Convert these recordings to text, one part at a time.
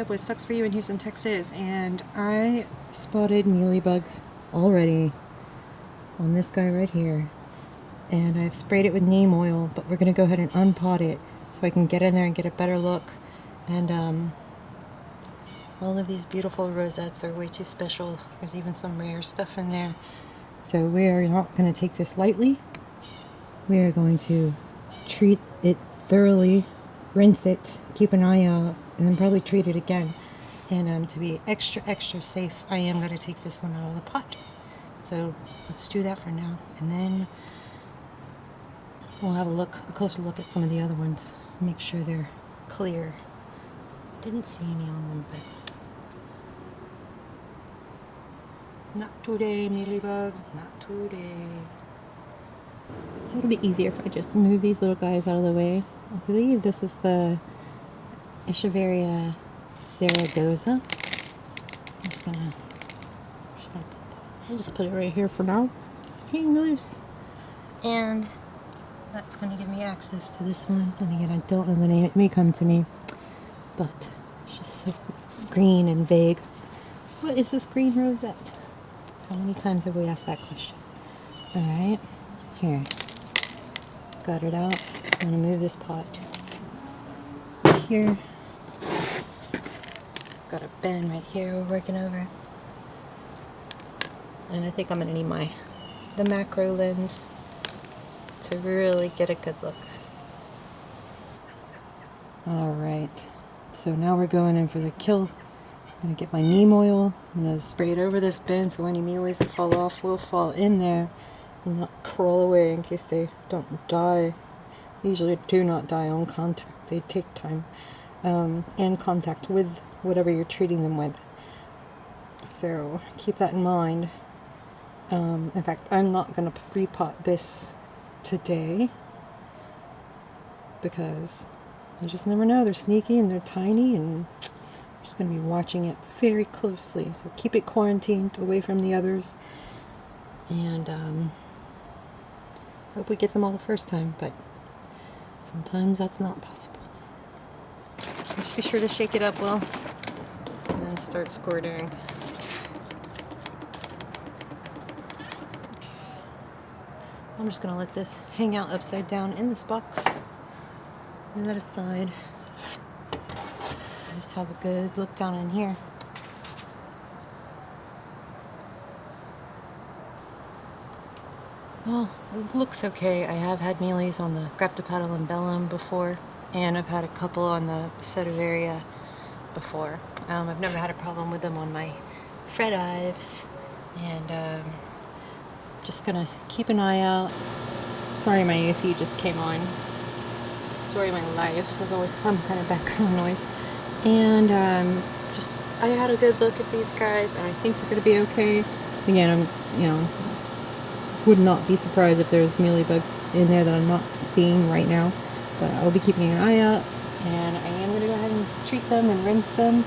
live with Sucs For You in Houston, Texas, and I spotted mealybugs already on this guy right here. And I've sprayed it with neem oil, but we're going to go ahead and unpot it so I can get in there and get a better look. And all of these beautiful rosettes are way too special. There's even some rare stuff in there. So we are not going to take this lightly. We are going to treat it thoroughly, rinse it, keep an eye out, and then probably treat it again. And to be extra safe, I am going to take this one out of the pot. So let's do that for now, and then we'll have a closer look at some of the other ones. Make sure they're clear. Didn't see any on them, but not today, mealybugs, not today. So it'll be easier if I just move these little guys out of the way. I believe this is the Echeveria Zaragoza. I'll just put it right here for now. Hang loose. And that's going to give me access to this one. And again, I don't know the name. It may come to me. But it's just so green and vague. What is this green rosette? How many times have we asked that question? Alright. Here. Got it out. I'm going to move this pot here. Got a bin right here we're working over. And I think I'm going to need the macro lens to really get a good look. Alright, so now we're going in for the kill. I'm going to get my neem oil. I'm going to spray it over this bin so any mealies that fall off will fall in there and not crawl away in case they don't die. They usually do not die on contact. They take time in contact with whatever you're treating them with. So keep that in mind. In fact, I'm not going to repot this today because you just never know. They're sneaky and they're tiny, and I'm just going to be watching it very closely. So keep it quarantined away from the others, and hope we get them all the first time, but sometimes that's not possible. Just be sure to shake it up well and then start squirting. I'm just going to let this hang out upside down in this box. Move that aside. Just have a good look down in here. Well, it looks okay. I have had mealies on the Graptopetalum before, and I've had a couple on the Sedaveria before. I've never had a problem with them on my Fred Ives, and just gonna keep an eye out. Sorry, my AC just came on. Story of my life. There's always some kind of background noise. And I had a good look at these guys, and I think they're gonna be okay. Again, would not be surprised if there's mealybugs in there that I'm not seeing right now. But I'll be keeping an eye out, and I am gonna go ahead and treat them and rinse them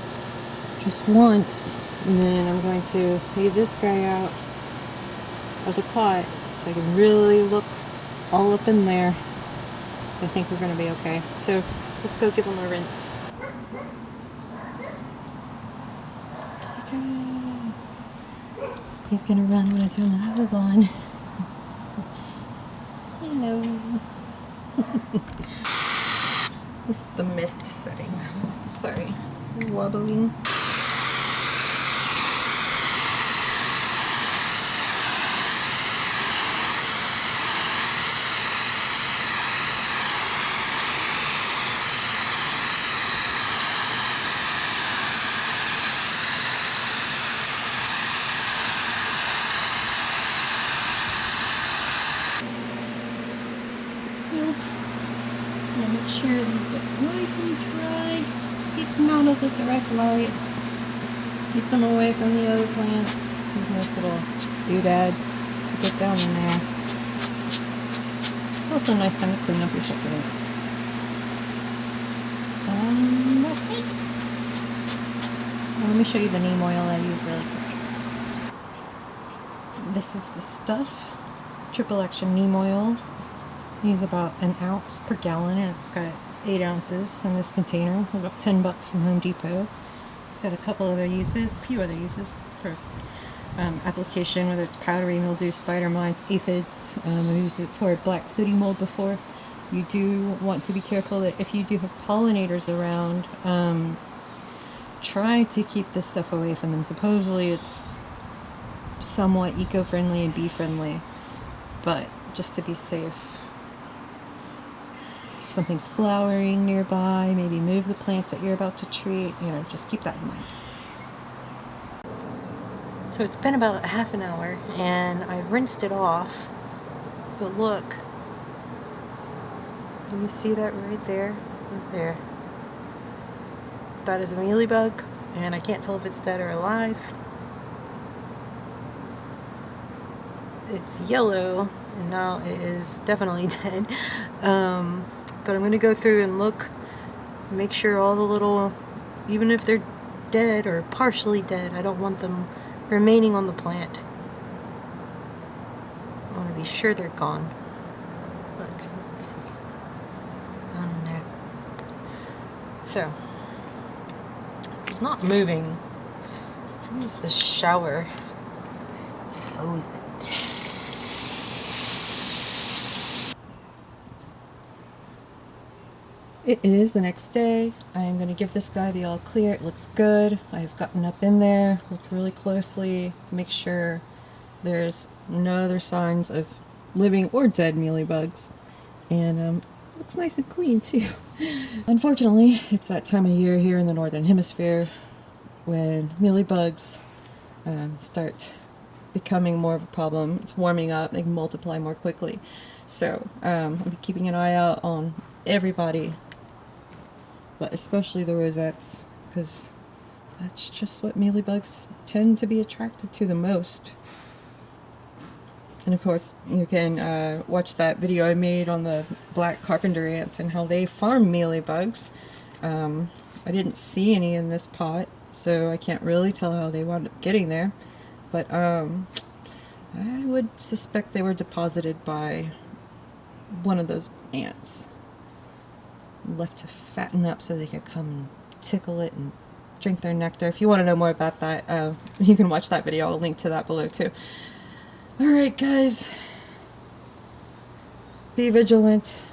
just once, and then I'm going to leave this guy out of the pot so I can really look all up in there. I think we're going to be okay. So let's go give them a rinse. Tiger! He's going to run when I turn the hose on. Hello. This is the mist setting. Sorry. Wobbling. Make sure these get nice and dry. Keep them out of the direct light. Keep them away from the other plants. There's a nice little doodad just to get down in there. It's also a nice time to clean up your succulents. And that's it. Now let me show you the neem oil I use really quick. This is the Stuff Triple Action Neem Oil. I use about an ounce per gallon, and it's got 8 ounces in this container. About $10 from Home Depot. It's got a couple other uses, a few other uses for application, whether it's powdery mildew, spider mites, aphids. I've used it for black sooty mold before. You do want to be careful that if you do have pollinators around, try to keep this stuff away from them. Supposedly it's somewhat eco-friendly and bee-friendly, but just to be safe, if something's flowering nearby, maybe move the plants that you're about to treat, just keep that in mind. So it's been about half an hour and I've rinsed it off, but look, can you see that right there? Right there. That is a mealybug, and I can't tell if it's dead or alive. It's yellow, and now it is definitely dead. But I'm going to go through and look, make sure all the little, even if they're dead or partially dead, I don't want them remaining on the plant. I want to be sure they're gone. Look, let's see. Down in there. So, it's not moving. What is the shower? Just hose it. It is the next day. I am going to give this guy the all clear. It looks good. I've gotten up in there, looked really closely to make sure there's no other signs of living or dead mealybugs. And looks nice and clean too. Unfortunately, it's that time of year here in the Northern Hemisphere when mealybugs start becoming more of a problem. It's warming up, they can multiply more quickly. So I'll be keeping an eye out on everybody, but especially the rosettes, because that's just what mealybugs tend to be attracted to the most. And of course, you can watch that video I made on the black carpenter ants and how they farm mealybugs. I didn't see any in this pot, so I can't really tell how they wound up getting there. But I would suspect they were deposited by one of those ants, left to fatten up so they could come and tickle it and drink their nectar. If you want to know more about that, you can watch that video. I'll link to that below too. Alright guys, be vigilant,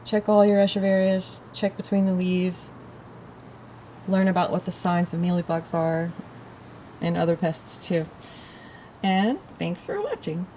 check all your echeverias, check between the leaves, learn about what the signs of mealybugs are, and other pests too. And thanks for watching.